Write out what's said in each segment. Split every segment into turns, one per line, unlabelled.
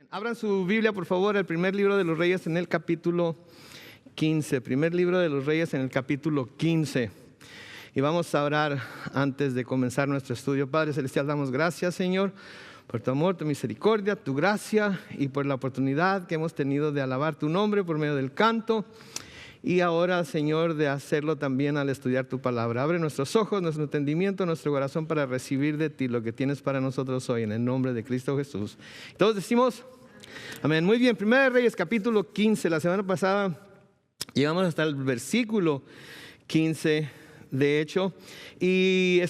Abran su Biblia, por favor, al primer libro de los Reyes en el capítulo 15. Primer libro de los Reyes en el capítulo 15. Y vamos a orar antes de comenzar nuestro estudio. Padre Celestial, damos gracias, Señor, por tu amor, tu misericordia, tu gracia y por la oportunidad que hemos tenido de alabar tu nombre por medio del canto. Y ahora, Señor, de hacerlo también al estudiar tu palabra. Abre nuestros ojos, nuestro entendimiento, nuestro corazón para recibir de ti lo que tienes para nosotros hoy, en el nombre de Cristo Jesús. Todos decimos amén. Muy bien, Primera de Reyes, capítulo 15. La semana pasada llegamos hasta el versículo 15, de hecho, y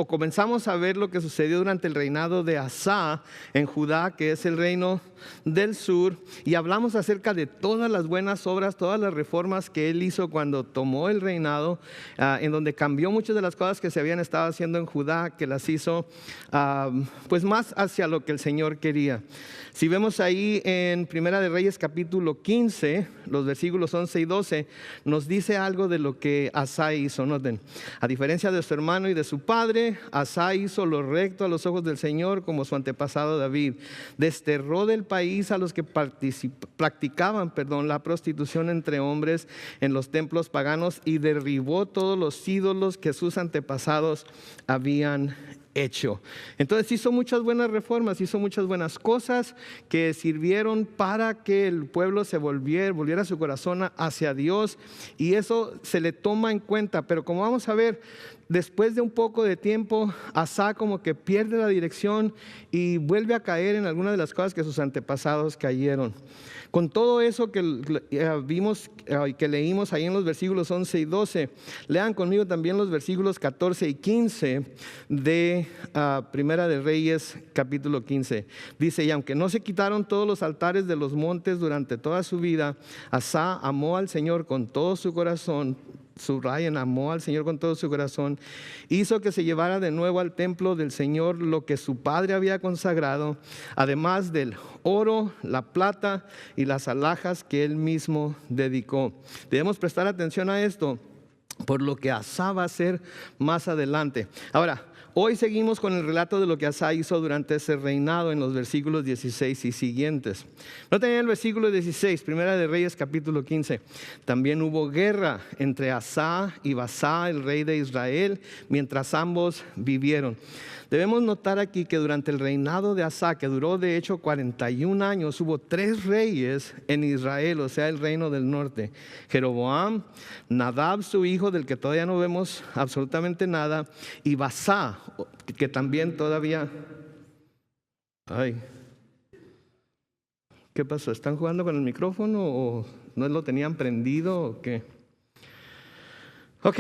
comenzamos a ver lo que sucedió durante el reinado de Asa en Judá, que es el reino del sur, y hablamos acerca de todas las buenas obras, todas las reformas que él hizo cuando tomó el reinado, en donde cambió muchas de las cosas que se habían estado haciendo en Judá, que las hizo pues más hacia lo que el Señor quería. Si vemos ahí en Primera de Reyes capítulo 15, los versículos 11 y 12, nos dice algo de lo que Asa hizo. Noten, a diferencia de su hermano y de su padre, Asa hizo lo recto a los ojos del Señor, como su antepasado David. Desterró del país a los que practicaban la prostitución entre hombres en los templos paganos y derribó todos los ídolos que sus antepasados habían hecho. Entonces hizo muchas buenas reformas, hizo muchas buenas cosas que sirvieron para que el pueblo se volviera su corazón hacia Dios, y eso se le toma en cuenta. Pero como vamos a ver, después de un poco de tiempo, Asa como que pierde la dirección y vuelve a caer en algunas de las cosas que sus antepasados cayeron. Con todo eso que vimos y que leímos ahí en los versículos 11 y 12, lean conmigo también los versículos 14 y 15 de Primera de Reyes capítulo 15. Dice: y aunque no se quitaron todos los altares de los montes durante toda su vida, Asa amó al Señor con todo su corazón. Subrayen, amó al Señor con todo su corazón. Hizo que se llevara de nuevo al templo del Señor lo que su padre había consagrado, además del oro, la plata y las alhajas que él mismo dedicó. Debemos prestar atención a esto, por lo que Asa va a hacer más adelante. Ahora, hoy seguimos con el relato de lo que Asa hizo durante ese reinado en los versículos 16 y siguientes. Noten en el versículo 16, Primera de Reyes capítulo 15. También hubo guerra entre Asa y Baasa, el rey de Israel, mientras ambos vivieron. Debemos notar aquí que durante el reinado de Asa, que duró de hecho 41 años, hubo 3 reyes en Israel, o sea, el reino del norte: Jeroboam, Nadab su hijo, del que todavía no vemos absolutamente nada, y Baasa, que también todavía... ¿Qué pasó? ¿Están jugando con el micrófono o no lo tenían prendido o qué? Ok,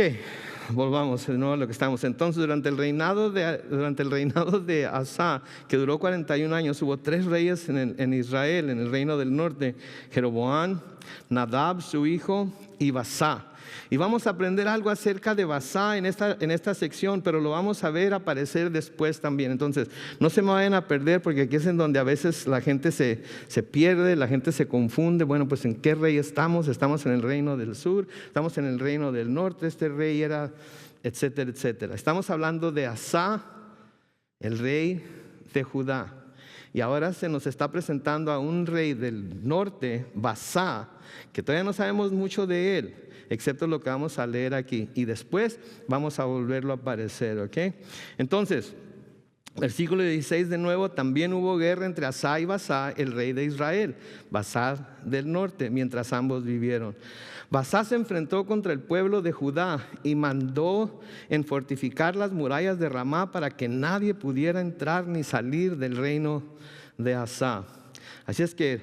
volvamos de nuevo a lo que estamos. Entonces, durante el reinado de Asa, que duró 41 años, hubo 3 reyes en Israel, en el reino del norte: Jeroboam, Nadab su hijo y Baasa. Y vamos a aprender algo acerca de Baasa en esta sección, pero lo vamos a ver aparecer después también. Entonces, no se me vayan a perder, porque aquí es en donde a veces la gente se pierde, la gente se confunde. Bueno, pues ¿en qué rey estamos? Estamos en el reino del sur, estamos en el reino del norte, este rey era, etcétera, etcétera. Estamos hablando de Asa, el rey de Judá. Y ahora se nos está presentando a un rey del norte, Baasa, que todavía no sabemos mucho de él, excepto lo que vamos a leer aquí. Y después vamos a volverlo a aparecer, ¿ok? Entonces, versículo 16 de nuevo: también hubo guerra entre Asa y Baasa, el rey de Israel, Baasa del norte, mientras ambos vivieron. Baasa se enfrentó contra el pueblo de Judá y mandó en fortificar las murallas de Ramá para que nadie pudiera entrar ni salir del reino de Asa. Así es que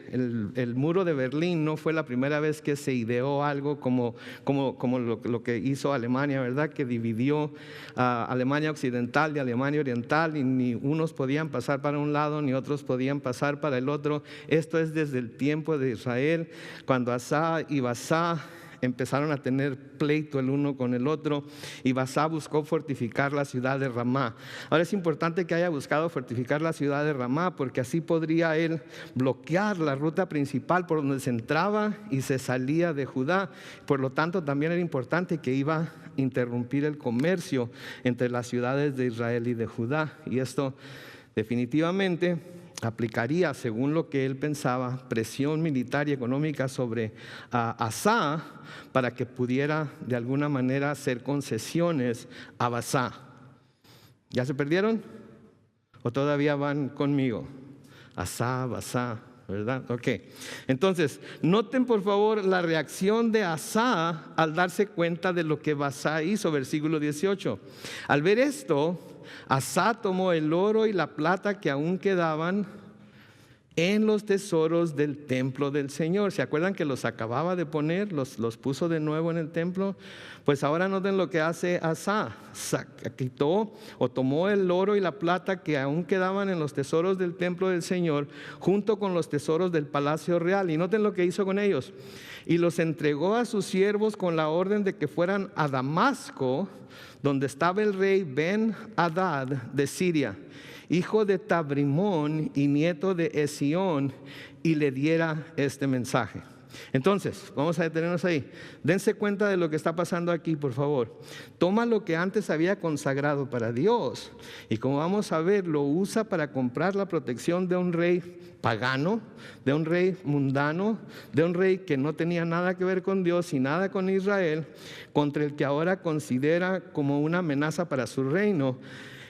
el muro de Berlín no fue la primera vez que se ideó algo como lo que hizo Alemania, ¿verdad? Que dividió a Alemania Occidental de Alemania Oriental, y ni unos podían pasar para un lado ni otros podían pasar para el otro. Esto es desde el tiempo de Israel, cuando Asa y Baasa empezaron a tener pleito el uno con el otro, y Baasa buscó fortificar la ciudad de Ramá. Ahora es importante que haya buscado fortificar la ciudad de Ramá, porque así podría él bloquear la ruta principal por donde se entraba y se salía de Judá. Por lo tanto, también era importante que iba a interrumpir el comercio entre las ciudades de Israel y de Judá. Y esto definitivamente aplicaría, según lo que él pensaba, presión militar y económica sobre Asa para que pudiera de alguna manera hacer concesiones a Basá. ¿Ya se perdieron? ¿O todavía van conmigo? Asa, Basá, ¿verdad? Ok. Entonces, noten por favor la reacción de Asa al darse cuenta de lo que Basá hizo, versículo 18. Al ver esto, Asa tomó el oro y la plata que aún quedaban en los tesoros del templo del Señor. ¿Se acuerdan que los acababa de poner? Los puso de nuevo en el templo. Pues ahora noten lo que hace Asa. Quitó o tomó el oro y la plata que aún quedaban en los tesoros del templo del Señor, junto con los tesoros del palacio real. Y noten lo que hizo con ellos. Y los entregó a sus siervos con la orden de que fueran a Damasco, donde estaba el rey Ben-Hadad de Siria, hijo de Tabrimón y nieto de Esión, y le diera este mensaje. Entonces, vamos a detenernos ahí. Dense cuenta de lo que está pasando aquí, por favor. Toma lo que antes había consagrado para Dios y, como vamos a ver, lo usa para comprar la protección de un rey pagano, de un rey mundano, de un rey que no tenía nada que ver con Dios y nada con Israel, contra el que ahora considera como una amenaza para su reino,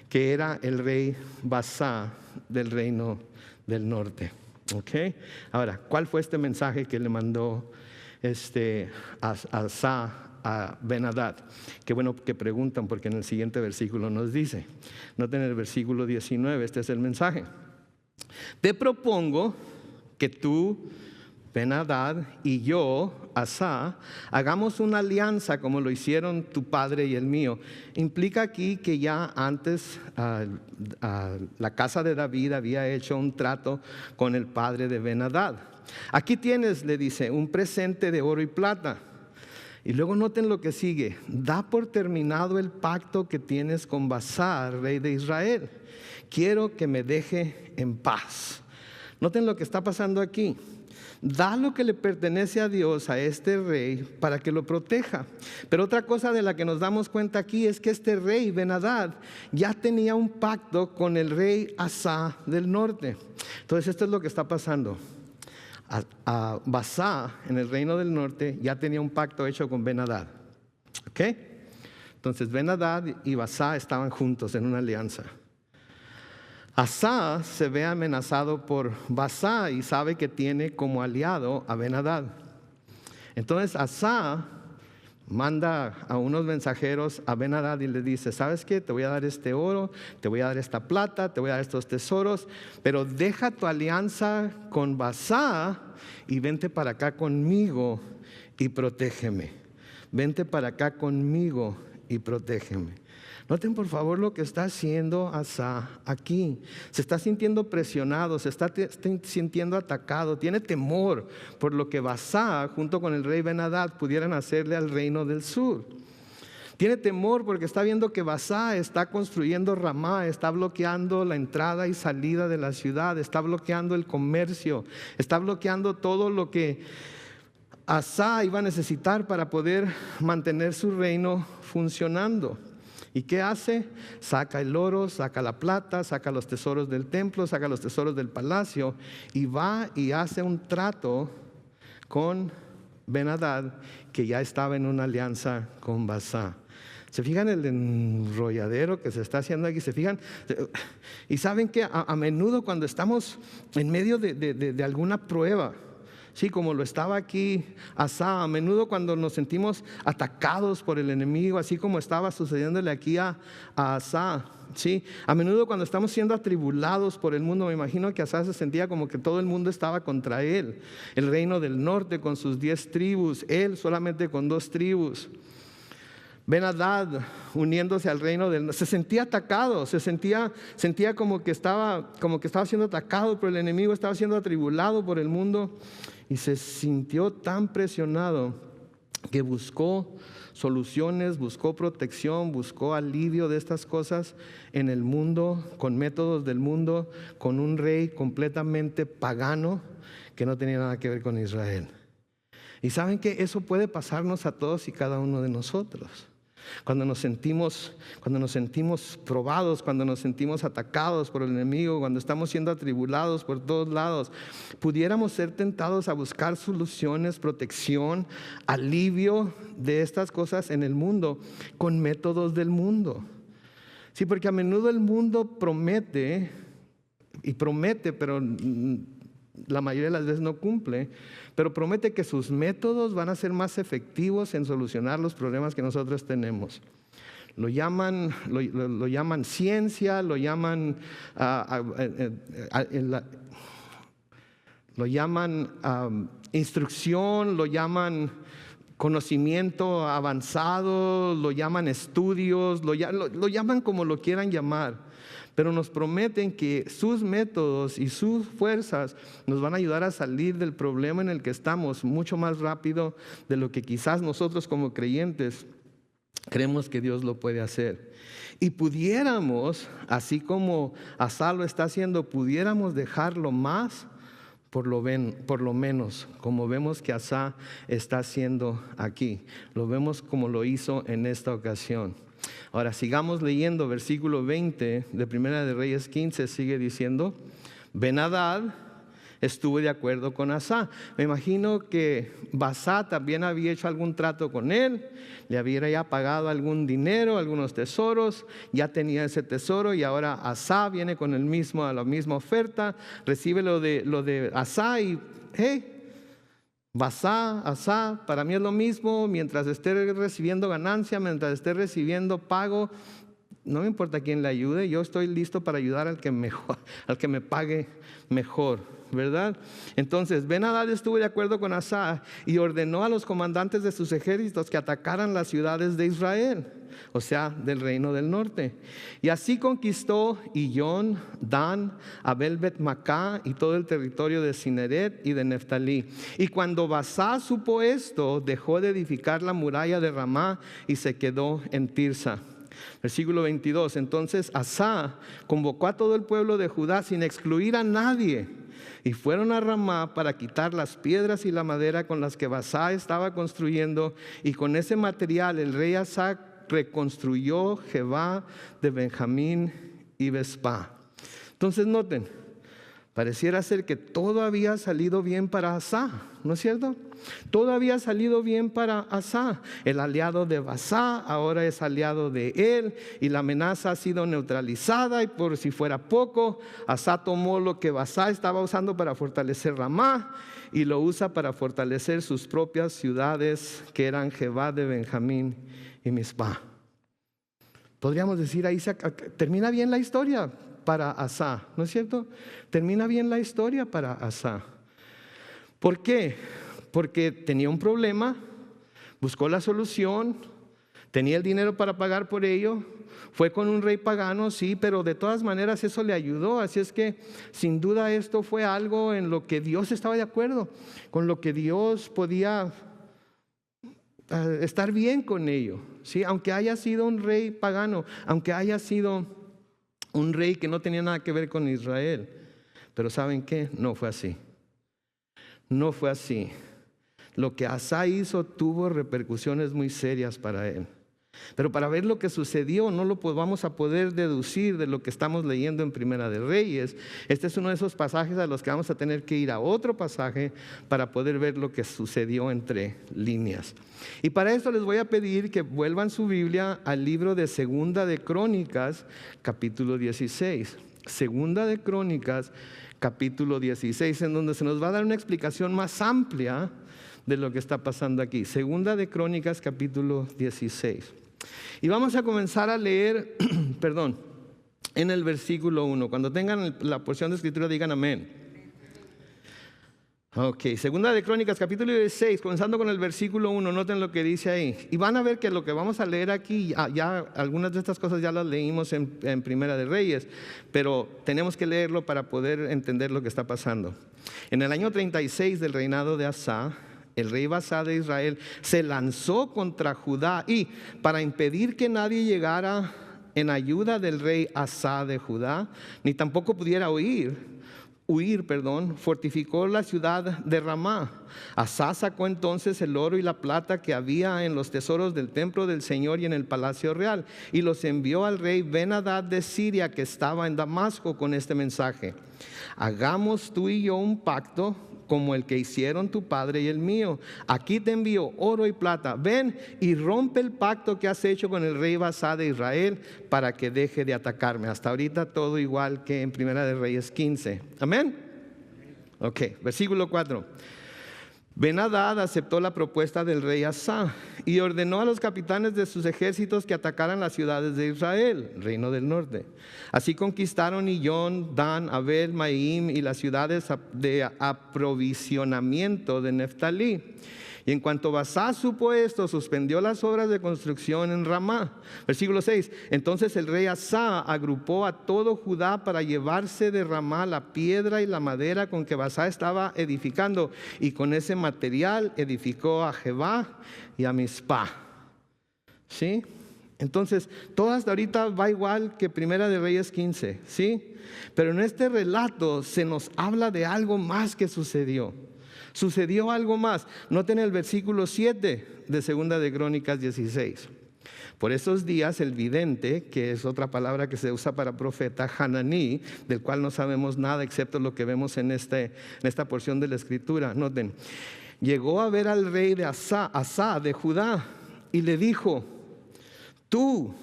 que era el rey Basá del reino del norte. Okay. Ahora, ¿cuál fue este mensaje que le mandó Asa a Ben-Hadad? Qué bueno que preguntan, porque en el siguiente versículo nos dice. Noten el versículo 19, este es el mensaje. Te propongo que tú, Ben-Hadad, y yo, Asa, hagamos una alianza como lo hicieron tu padre y el mío. Implica aquí que ya antes la casa de David había hecho un trato con el padre de Ben-Hadad. Aquí tienes, le dice, un presente de oro y plata. Y luego noten lo que sigue. Da por terminado el pacto que tienes con Basá, rey de Israel. Quiero que me deje en paz. Noten lo que está pasando aquí. Da lo que le pertenece a Dios a este rey para que lo proteja. Pero otra cosa de la que nos damos cuenta aquí es que este rey Ben-Hadad ya tenía un pacto con el rey Asa del norte. Entonces esto es lo que está pasando. A Basá en el reino del norte ya tenía un pacto hecho con Ben-Hadad. ¿Ok? Entonces Ben-Hadad y Basá estaban juntos en una alianza. Asa se ve amenazado por Basá y sabe que tiene como aliado a Ben-Hadad. Entonces Asa manda a unos mensajeros a Ben-Hadad y le dice: ¿sabes qué? Te voy a dar este oro, te voy a dar esta plata, te voy a dar estos tesoros, pero deja tu alianza con Basá y vente para acá conmigo y protégeme. Vente para acá conmigo y protégeme. Noten por favor lo que está haciendo Asa aquí. Se está sintiendo presionado, se está sintiendo atacado, tiene temor por lo que Basá junto con el rey Ben-Hadad pudieran hacerle al reino del sur. Tiene temor porque está viendo que Basá está construyendo Ramá, está bloqueando la entrada y salida de la ciudad, está bloqueando el comercio, está bloqueando todo lo que Asa iba a necesitar para poder mantener su reino funcionando. ¿Y qué hace? Saca el oro, saca la plata, saca los tesoros del templo, saca los tesoros del palacio y va y hace un trato con Ben-Hadad, que ya estaba en una alianza con Basá. ¿Se fijan el enrolladero que se está haciendo aquí? ¿Se fijan? Y saben que a menudo cuando estamos en medio de alguna prueba, sí, como lo estaba aquí Asa, a menudo cuando nos sentimos atacados por el enemigo, así como estaba sucediéndole aquí a Asa, sí, a menudo cuando estamos siendo atribulados por el mundo, me imagino que Asa se sentía como que todo el mundo estaba contra él, el reino del norte con sus 10 tribus, él solamente con 2 tribus. Ben-Hadad uniéndose al reino del norte, se sentía atacado, sentía como que estaba siendo atacado por el enemigo, estaba siendo atribulado por el mundo. Y se sintió tan presionado que buscó soluciones, buscó protección, buscó alivio de estas cosas en el mundo, con métodos del mundo, con un rey completamente pagano que no tenía nada que ver con Israel. Y saben que eso puede pasarnos a todos y cada uno de nosotros. Cuando nos sentimos probados, cuando nos sentimos atacados por el enemigo, cuando estamos siendo atribulados por todos lados, pudiéramos ser tentados a buscar soluciones, protección, alivio de estas cosas en el mundo con métodos del mundo. Sí, porque a menudo el mundo promete, pero la mayoría de las veces no cumple, pero promete que sus métodos van a ser más efectivos en solucionar los problemas que nosotros tenemos. Lo llaman ciencia, lo llaman instrucción, lo llaman conocimiento avanzado, lo llaman estudios, lo llaman como lo quieran llamar. Pero nos prometen que sus métodos y sus fuerzas nos van a ayudar a salir del problema en el que estamos mucho más rápido de lo que quizás nosotros como creyentes creemos que Dios lo puede hacer. Y pudiéramos, así como Asa lo está haciendo, pudiéramos dejarlo más por lo menos, como vemos que Asa está haciendo aquí. Lo vemos como lo hizo en esta ocasión. Ahora sigamos leyendo, versículo 20 de Primera de Reyes 15 sigue diciendo: Ben-Hadad estuvo de acuerdo con Asa. Me imagino que Baasá también había hecho algún trato con él, le había ya pagado algún dinero, algunos tesoros, ya tenía ese tesoro y ahora Asa viene con la misma oferta, recibe lo de Asa y hey, Baasá, Asa, para mí es lo mismo, mientras esté recibiendo ganancia, mientras esté recibiendo pago, no me importa quién le ayude, yo estoy listo para ayudar al que me pague mejor, ¿verdad? Entonces, Ben-Hadad estuvo de acuerdo con Asa y ordenó a los comandantes de sus ejércitos que atacaran las ciudades de Israel, o sea, del reino del norte. Y así conquistó Iyón, Dan, Abel-Bet-Macá y todo el territorio de Cineret y de Neftalí. Y cuando Baasá supo esto, dejó de edificar la muralla de Ramá y se quedó en Tirsa. Versículo 22. Entonces Asa convocó a todo el pueblo de Judá sin excluir a nadie, y fueron a Ramá para quitar las piedras y la madera con las que Baasá estaba construyendo, y con ese material el rey Asa reconstruyó Gebá de Benjamín y Bespa. Entonces noten, pareciera ser que todo había salido bien para Asa, ¿no es cierto? Todo había salido bien para Asa. El aliado de Baasá ahora es aliado de él y la amenaza ha sido neutralizada. Y por si fuera poco, Asa tomó lo que Baasá estaba usando para fortalecer Ramá y lo usa para fortalecer sus propias ciudades, que eran Gebá de Benjamín y Mizpah. Podríamos decir, ahí termina bien la historia para Asa, ¿no es cierto? Termina bien la historia para Asa. ¿Por qué? Porque tenía un problema, buscó la solución, tenía el dinero para pagar por ello, fue con un rey pagano, sí, pero de todas maneras eso le ayudó. Así es que sin duda esto fue algo en lo que Dios estaba de acuerdo, con lo que Dios podía estar bien con ello, ¿sí? Aunque haya sido un rey pagano, aunque haya sido un rey que no tenía nada que ver con Israel. Pero ¿saben qué? No fue así. No fue así. Lo que Asa hizo tuvo repercusiones muy serias para él. Pero para ver lo que sucedió, no lo vamos a poder deducir de lo que estamos leyendo en Primera de Reyes. Este es uno de esos pasajes a los que vamos a tener que ir a otro pasaje para poder ver lo que sucedió entre líneas. Y para esto les voy a pedir que vuelvan su Biblia al libro de Segunda de Crónicas, capítulo 16. Segunda de Crónicas, capítulo 16, en donde se nos va a dar una explicación más amplia de lo que está pasando aquí. Segunda de Crónicas, capítulo 16. Y vamos a comenzar a leer, en el versículo 1. Cuando tengan la porción de escritura, digan amén. Ok, Segunda de Crónicas, capítulo 16, comenzando con el versículo 1, noten lo que dice ahí. Y van a ver que lo que vamos a leer aquí, ya algunas de estas cosas ya las leímos en Primera de Reyes, pero tenemos que leerlo para poder entender lo que está pasando. En el año 36 del reinado de Asa, el rey Baasá de Israel se lanzó contra Judá y para impedir que nadie llegara en ayuda del rey Asa de Judá, ni tampoco pudiera huir, fortificó la ciudad de Ramá. Asá sacó entonces el oro y la plata que había en los tesoros del templo del Señor y en el palacio real, y los envió al rey Ben-Hadad de Siria, que estaba en Damasco, con este mensaje: hagamos tú y yo un pacto como el que hicieron tu padre y el mío. Aquí te envío oro y plata. Ven y rompe el pacto que has hecho con el rey Baasá de Israel, para que deje de atacarme. Hasta ahorita todo igual que en Primera de Reyes 15. Amén. Ok, versículo 4. Ben-Hadad aceptó la propuesta del rey Asá y ordenó a los capitanes de sus ejércitos que atacaran las ciudades de Israel, reino del norte. Así conquistaron Iyón, Dan, Abel, Maim y las ciudades de aprovisionamiento de Neftalí. Y en cuanto Baasá supo esto, suspendió las obras de construcción en Ramá. Versículo 6. Entonces el rey Asá agrupó a todo Judá para llevarse de Ramá la piedra y la madera con que Baasá estaba edificando, y con ese material edificó a Jebá y a Mizpah. ¿Sí? Entonces, todo hasta ahorita va igual que Primera de Reyes 15, ¿sí? Pero en este relato se nos habla de algo más que sucedió. Sucedió algo más. Noten el versículo 7 de Segunda de Crónicas 16. Por esos días el vidente, que es otra palabra que se usa para profeta, Hananí, del cual no sabemos nada excepto lo que vemos en esta porción de la escritura. Noten, llegó a ver al rey de Asá de Judá, y le dijo: tú,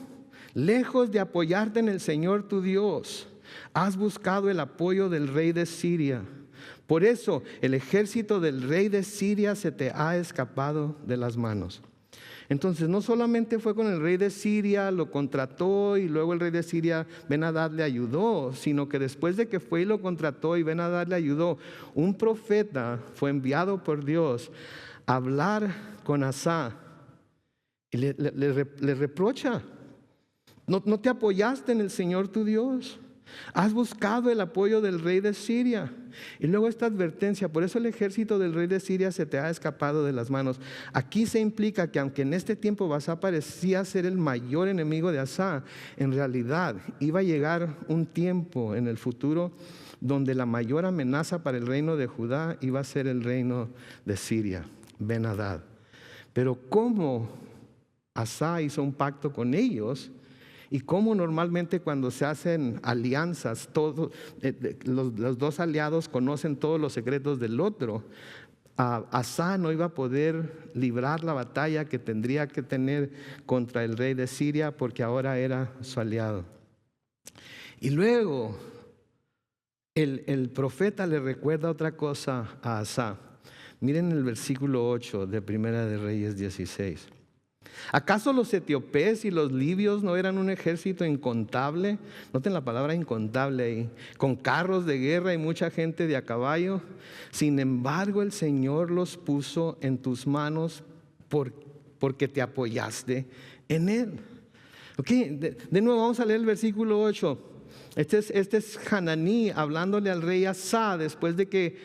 lejos de apoyarte en el Señor tu Dios, has buscado el apoyo del rey de Siria. Por eso el ejército del rey de Siria se te ha escapado de las manos. Entonces no solamente fue con el rey de Siria, lo contrató y luego el rey de Siria, Ben-Hadad, le ayudó, sino que después de que fue y lo contrató y Ben-Hadad le ayudó, un profeta fue enviado por Dios a hablar con Asá y le reprocha: no te apoyaste en el Señor tu Dios. Has buscado el apoyo del rey de Siria. Y luego esta advertencia: por eso el ejército del rey de Siria se te ha escapado de las manos. Aquí se implica que aunque en este tiempo Baasá parecía ser el mayor enemigo de Asá, en realidad iba a llegar un tiempo en el futuro donde la mayor amenaza para el reino de Judá iba a ser el reino de Siria, Ben-Hadad. Pero ¿cómo Asá hizo un pacto con ellos? Y cómo normalmente cuando se hacen alianzas, los dos aliados conocen todos los secretos del otro. Asá no iba a poder librar la batalla que tendría que tener contra el rey de Siria, porque ahora era su aliado. Y luego el profeta le recuerda otra cosa a Asá. Miren el versículo 8 de Primera de Reyes 16. ¿Acaso los etíopes y los libios no eran un ejército incontable? Noten la palabra incontable ahí. Con carros de guerra y mucha gente de a caballo. Sin embargo, el Señor los puso en tus manos porque te apoyaste en Él. Ok, de nuevo vamos a leer el versículo 8. Este es Hananí hablándole al rey Asá después de que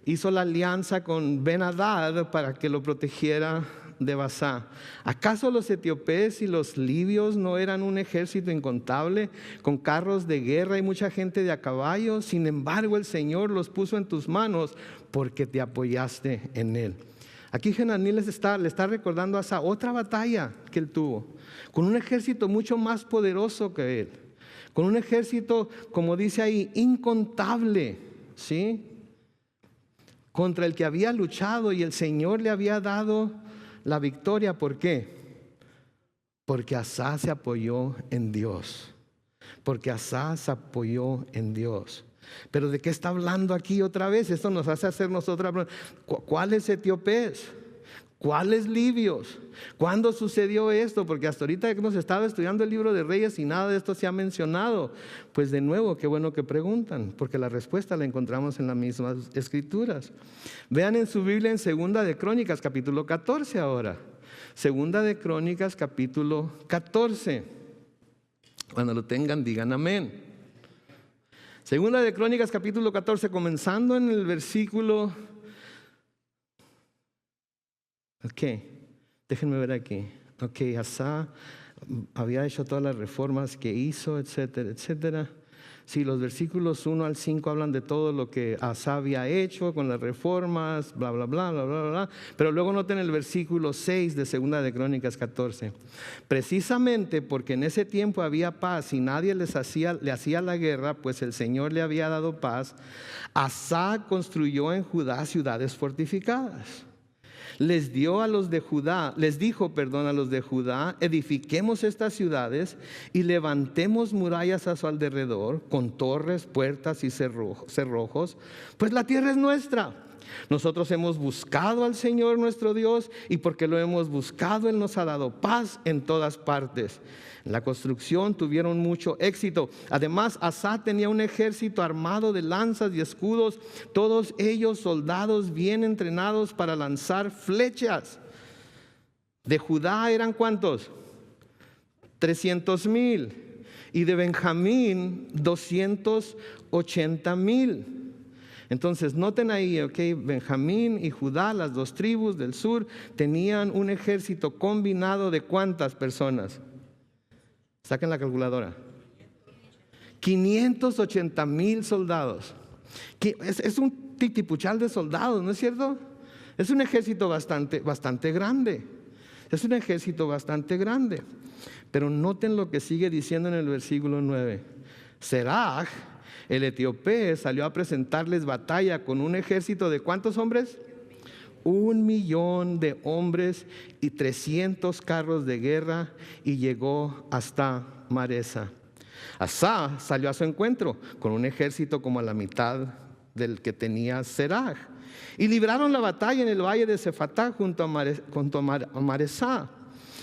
hizo la alianza con Ben-Hadad para que lo protegiera de Baasá. ¿Acaso los etíopes y los libios no eran un ejército incontable, con carros de guerra y mucha gente de a caballo? Sin embargo, el Señor los puso en tus manos porque te apoyaste en Él. Aquí Hananí le está recordando a Asá otra batalla que él tuvo, con un ejército mucho más poderoso que él, con un ejército, como dice ahí, incontable, ¿sí? Contra el que había luchado, y el Señor le había dado la victoria. ¿Por qué? Porque Asá se apoyó en Dios. Porque Asá se apoyó en Dios. Pero ¿de qué está hablando aquí otra vez? Esto nos hace hacernos otra pregunta. ¿Cuáles etíopes? ¿Cuáles libios? ¿Cuándo sucedió esto? Porque hasta ahorita hemos estado estudiando el libro de Reyes y nada de esto se ha mencionado. Pues de nuevo, qué bueno que preguntan, porque la respuesta la encontramos en las mismas escrituras. Vean en su Biblia en Segunda de Crónicas, capítulo 14 ahora. Segunda de Crónicas, capítulo 14. Cuando lo tengan, digan amén. Segunda de Crónicas, capítulo 14, comenzando en el versículo... Ok, déjenme ver aquí. Ok, Asá había hecho todas las reformas que hizo, etcétera, etcétera. Sí, los versículos 1 al 5 hablan de todo lo que Asa había hecho con las reformas, bla, bla, bla, bla, bla, bla. Pero luego noten el versículo 6 de 2 de Crónicas 14. Precisamente porque en ese tiempo había paz y nadie le hacía la guerra, pues el Señor le había dado paz, Asa construyó en Judá ciudades fortificadas. Les dijo a los de Judá, edifiquemos estas ciudades y levantemos murallas a su alrededor con torres, puertas y cerrojos, pues la tierra es nuestra. Nosotros hemos buscado al Señor nuestro Dios y porque lo hemos buscado, Él nos ha dado paz en todas partes. En la construcción tuvieron mucho éxito. Además, Asa tenía un ejército armado de lanzas y escudos, todos ellos soldados bien entrenados para lanzar flechas. De Judá eran ¿cuántos? 300,000. Y de Benjamín 280,000. Entonces noten ahí, Benjamín y Judá, las dos tribus del sur, tenían un ejército combinado de ¿cuántas personas? Saquen la calculadora. 580,000 soldados. Es un titipuchal de soldados, ¿no es cierto? Es un ejército bastante grande. Es un ejército bastante grande. Pero noten lo que sigue diciendo en el versículo 9. Serach, el etíope, salió a presentarles batalla con un ejército de ¿cuántos hombres? 1,000,000 de hombres y 300 carros de guerra, y llegó hasta Maresa. Asa salió a su encuentro con un ejército como a la mitad del que tenía Serach, y libraron la batalla en el valle de Sefatá junto a Maresa.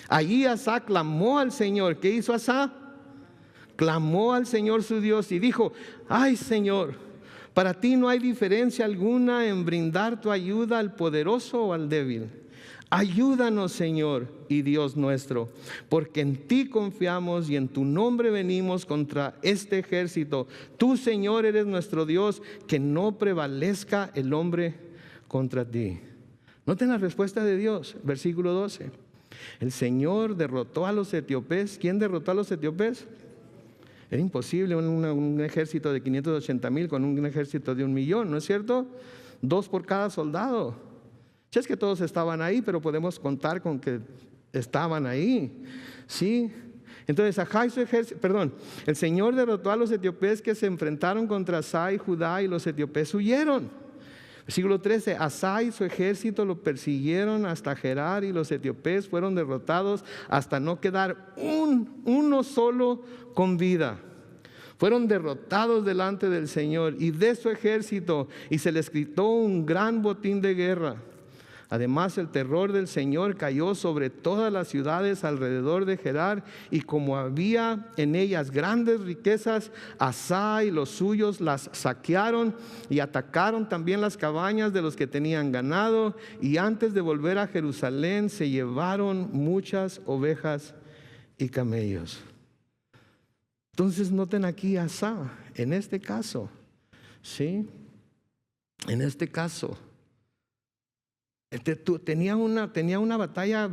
Allí Asa clamó al Señor. ¿Qué hizo Asa? Clamó al Señor su Dios y dijo: ay, Señor, para ti no hay diferencia alguna en brindar tu ayuda al poderoso o al débil. Ayúdanos, Señor y Dios nuestro, porque en ti confiamos y en tu nombre venimos contra este ejército. Tú, Señor, eres nuestro Dios, que no prevalezca el hombre contra ti. Noten la respuesta de Dios, versículo 12. El Señor derrotó a los etíopes. ¿Quién derrotó a los etíopes? Era imposible un ejército de 580,000 con un ejército de 1,000,000, ¿no es cierto? 2 por cada soldado. Si es que todos estaban ahí, pero podemos contar con que estaban ahí, ¿sí? Entonces, el Señor derrotó a los etíopes que se enfrentaron contra Asa y Judá, y los etíopes huyeron. Versículo 13, Asa y su ejército lo persiguieron hasta Gerar, y los etíopes fueron derrotados hasta no quedar uno solo con vida. Fueron derrotados delante del Señor y de su ejército, y se les gritó un gran botín de guerra. Además, el terror del Señor cayó sobre todas las ciudades alrededor de Gerar, y como había en ellas grandes riquezas, Asa y los suyos las saquearon y atacaron también las cabañas de los que tenían ganado, y antes de volver a Jerusalén se llevaron muchas ovejas y camellos. Entonces noten aquí a Asa, en este caso, ¿sí? En este caso tenía una batalla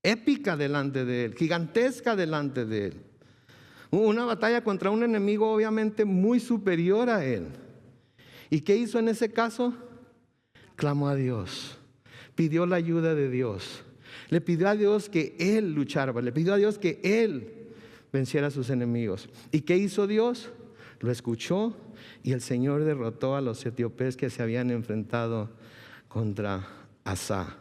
épica delante de él, gigantesca delante de él. Una batalla contra un enemigo obviamente muy superior a él. ¿Y qué hizo en ese caso? Clamó a Dios, pidió la ayuda de Dios, le pidió a Dios que él luchara, le pidió a Dios que él venciera a sus enemigos. ¿Y qué hizo Dios? Lo escuchó, y el Señor derrotó a los etíopes que se habían enfrentado contra Asa.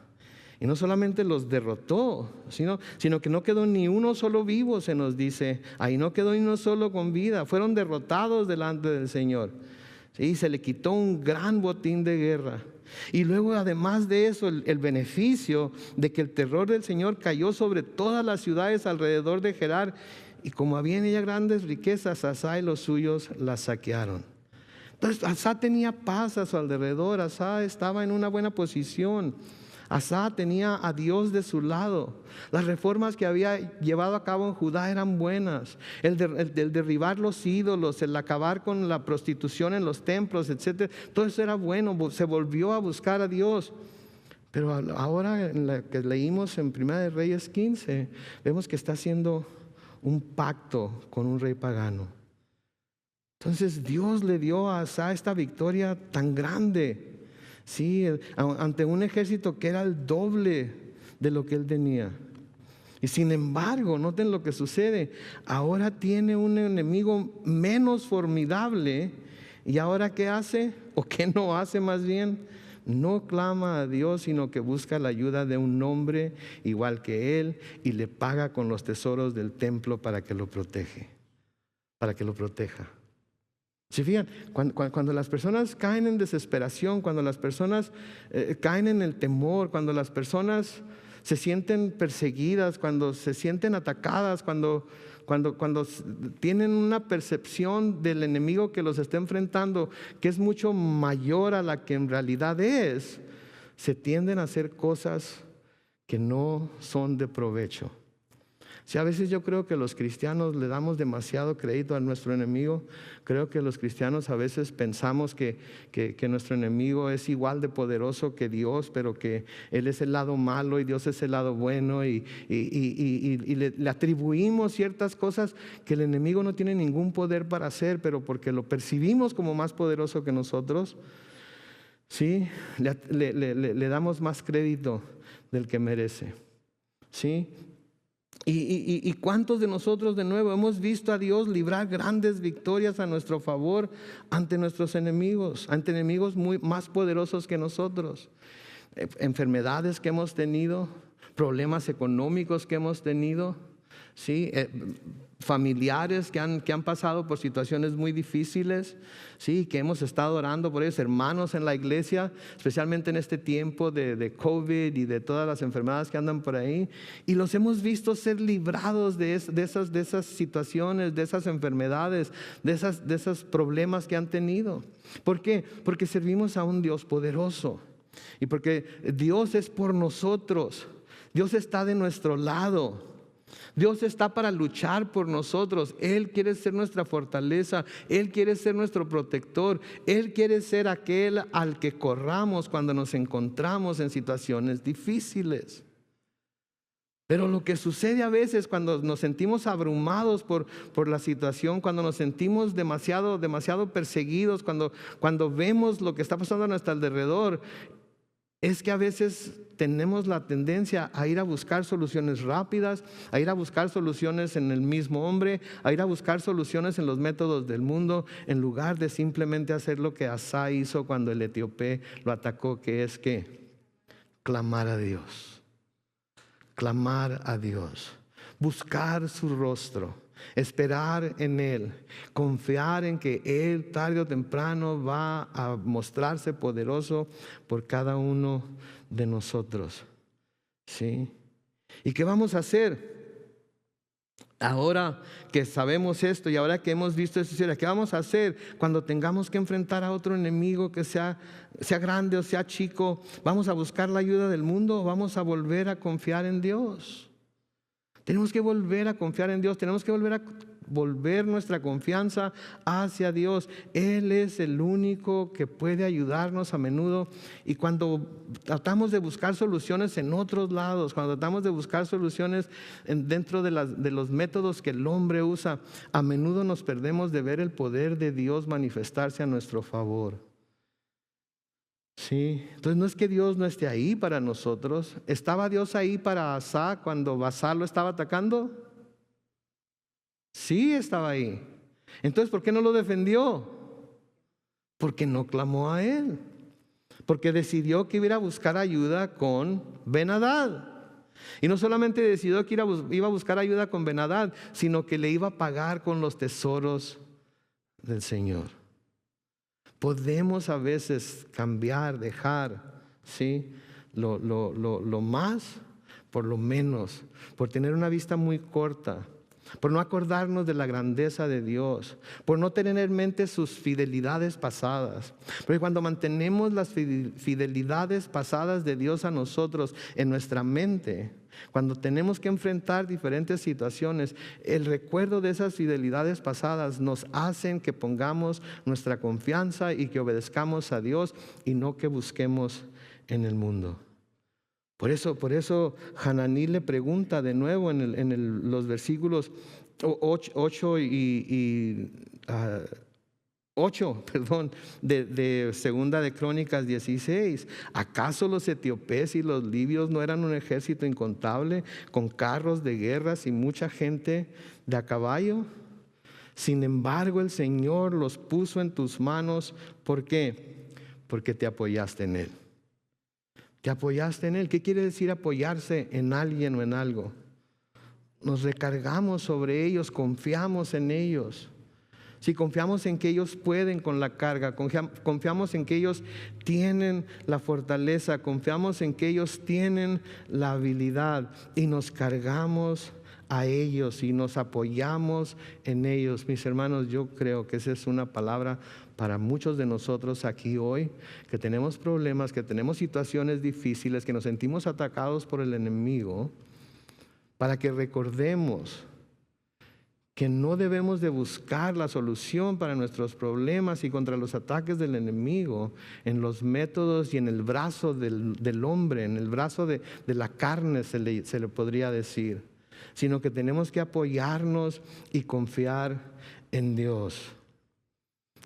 Y no solamente los derrotó, sino que no quedó ni uno solo vivo, se nos dice. Ahí no quedó ni uno solo con vida. Fueron derrotados delante del Señor. ¿Sí? Se le quitó un gran botín de guerra. Y luego, además de eso, el beneficio de que el terror del Señor cayó sobre todas las ciudades alrededor de Gerar. Y como había en ella grandes riquezas, Asa y los suyos las saquearon. Entonces Asa tenía paz a su alrededor. Asa estaba en una buena posición. Asa tenía a Dios de su lado. Las reformas que había llevado a cabo en Judá eran buenas. El derribar los ídolos, el acabar con la prostitución en los templos, etc. Todo eso era bueno. Se volvió a buscar a Dios. Pero ahora, en la que leímos en 1 Reyes 15, vemos que está haciendo un pacto con un rey pagano. Entonces Dios le dio a Asa esta victoria tan grande, ¿sí? Ante un ejército que era el doble de lo que él tenía. Y sin embargo, noten lo que sucede. Ahora tiene un enemigo menos formidable. ¿Y ahora qué hace? ¿O qué no hace más bien? No clama a Dios, sino que busca la ayuda de un hombre igual que él y le paga con los tesoros del templo para que lo proteja. ¿Se fijan? Cuando las personas caen en desesperación, cuando las personas caen en el temor, cuando las personas se sienten perseguidas, cuando se sienten atacadas, cuando tienen una percepción del enemigo que los está enfrentando que es mucho mayor a la que en realidad es, se tienden a hacer cosas que no son de provecho. Si a veces yo creo que los cristianos le damos demasiado crédito a nuestro enemigo. Creo que los cristianos a veces pensamos que nuestro enemigo es igual de poderoso que Dios, pero que Él es el lado malo y Dios es el lado bueno, y le atribuimos ciertas cosas que el enemigo no tiene ningún poder para hacer, pero porque lo percibimos como más poderoso que nosotros, ¿sí? Le damos más crédito del que merece, ¿sí? ¿Y cuántos de nosotros de nuevo hemos visto a Dios librar grandes victorias a nuestro favor ante nuestros enemigos, ante enemigos más poderosos que nosotros? Enfermedades que hemos tenido, problemas económicos que hemos tenido, ¿sí? Familiares que han pasado por situaciones muy difíciles, sí, que hemos estado orando por ellos, hermanos en la iglesia, especialmente en este tiempo de COVID y de todas las enfermedades que andan por ahí, y los hemos visto ser librados de esas situaciones, de esas enfermedades, de esos problemas que han tenido. ¿Por qué? Porque servimos a un Dios poderoso y porque Dios es por nosotros. Dios está de nuestro lado. Dios está para luchar por nosotros. Él quiere ser nuestra fortaleza. Él quiere ser nuestro protector. Él quiere ser aquel al que corramos cuando nos encontramos en situaciones difíciles. Pero lo que sucede a veces cuando nos sentimos abrumados por la situación, cuando nos sentimos demasiado perseguidos, cuando vemos lo que está pasando a nuestro alrededor, es que a veces tenemos la tendencia a ir a buscar soluciones rápidas, a ir a buscar soluciones en el mismo hombre, a ir a buscar soluciones en los métodos del mundo, en lugar de simplemente hacer lo que Asa hizo cuando el etíope lo atacó, que es que clamar a Dios, buscar su rostro, esperar en Él, confiar en que Él tarde o temprano va a mostrarse poderoso por cada uno de nosotros, ¿sí? ¿Y qué vamos a hacer? Ahora que sabemos esto y ahora que hemos visto esta historia, ¿qué vamos a hacer cuando tengamos que enfrentar a otro enemigo que sea grande o sea chico? ¿Vamos a buscar la ayuda del mundo o vamos a volver a confiar en Dios? Tenemos que volver a confiar en Dios, tenemos que volver nuestra confianza hacia Dios. Él es el único que puede ayudarnos a menudo. Y cuando tratamos de buscar soluciones en otros lados, cuando tratamos de buscar soluciones dentro de los métodos que el hombre usa, a menudo nos perdemos de ver el poder de Dios manifestarse a nuestro favor. Sí, entonces no es que Dios no esté ahí para nosotros. ¿Estaba Dios ahí para Asa cuando Asa lo estaba atacando? Sí, estaba ahí. Entonces, ¿por qué no lo defendió? Porque no clamó a él. Porque decidió que iba a buscar ayuda con Ben-Hadad. Y no solamente decidió que iba a buscar ayuda con Ben-Hadad, sino que le iba a pagar con los tesoros del Señor. Podemos a veces cambiar, dejar, ¿sí? lo más por lo menos, por tener una vista muy corta, por no acordarnos de la grandeza de Dios, por no tener en mente sus fidelidades pasadas. Porque cuando mantenemos las fidelidades pasadas de Dios a nosotros en nuestra mente, cuando tenemos que enfrentar diferentes situaciones, el recuerdo de esas fidelidades pasadas nos hacen que pongamos nuestra confianza y que obedezcamos a Dios y no que busquemos en el mundo. Por eso Hananí le pregunta de nuevo en los versículos 8 y 8, de Segunda de Crónicas 16. ¿Acaso los etíopes y los libios no eran un ejército incontable, con carros de guerras y mucha gente de a caballo? Sin embargo, el Señor los puso en tus manos. ¿Por qué? Porque te apoyaste en Él. Te apoyaste en Él. ¿Qué quiere decir apoyarse en alguien o en algo? Nos recargamos sobre ellos, confiamos en ellos. Si confiamos en que ellos pueden con la carga, confiamos en que ellos tienen la fortaleza, confiamos en que ellos tienen la habilidad y nos cargamos a ellos y nos apoyamos en ellos. Mis hermanos, yo creo que esa es una palabra para muchos de nosotros aquí hoy, que tenemos problemas, que tenemos situaciones difíciles, que nos sentimos atacados por el enemigo, para que recordemos que no debemos de buscar la solución para nuestros problemas y contra los ataques del enemigo en los métodos y en el brazo del hombre, en el brazo de la carne se le podría decir, sino que tenemos que apoyarnos y confiar en Dios.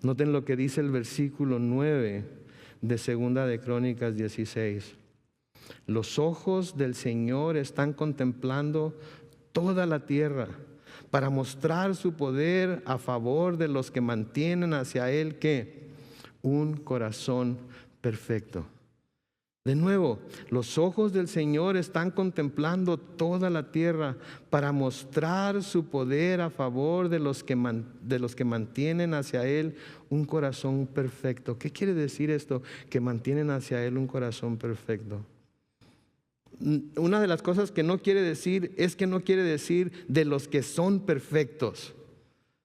Noten lo que dice el versículo 9 de Segunda de Crónicas 16. Los ojos del Señor están contemplando toda la tierra para mostrar su poder a favor de los que mantienen hacia Él, ¿qué? Un corazón perfecto. De nuevo, los ojos del Señor están contemplando toda la tierra para mostrar su poder a favor de los que mantienen hacia Él un corazón perfecto. ¿Qué quiere decir esto? Que mantienen hacia Él un corazón perfecto. Una de las cosas que no quiere decir es que no quiere decir de los que son perfectos.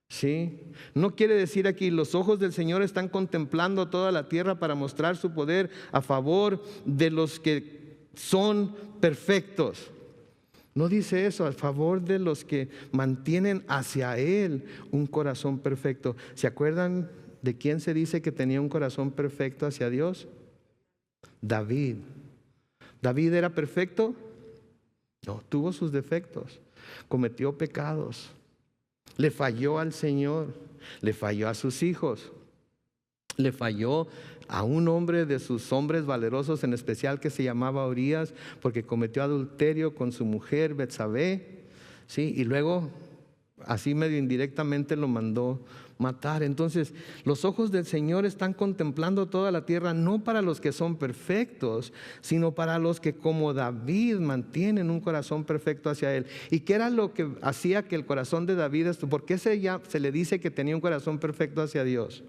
¿Sí? No quiere decir aquí, los ojos del Señor están contemplando toda la tierra para mostrar su poder a favor de los que son perfectos. No dice eso, a favor de los que mantienen hacia Él un corazón perfecto. ¿Se acuerdan de quién se dice que tenía un corazón perfecto hacia Dios? David. ¿David era perfecto? No, tuvo sus defectos, cometió pecados. Le falló al Señor, le falló a sus hijos, le falló a un hombre de sus hombres valerosos en especial que se llamaba Urías, porque cometió adulterio con su mujer Betsabé, ¿sí? Y luego así medio indirectamente lo mandó matar. Entonces, los ojos del Señor están contemplando toda la tierra, no para los que son perfectos, sino para los que, como David, mantienen un corazón perfecto hacia Él. ¿Y qué era lo que hacía que el corazón de David, por qué se le dice que tenía un corazón perfecto hacia Dios?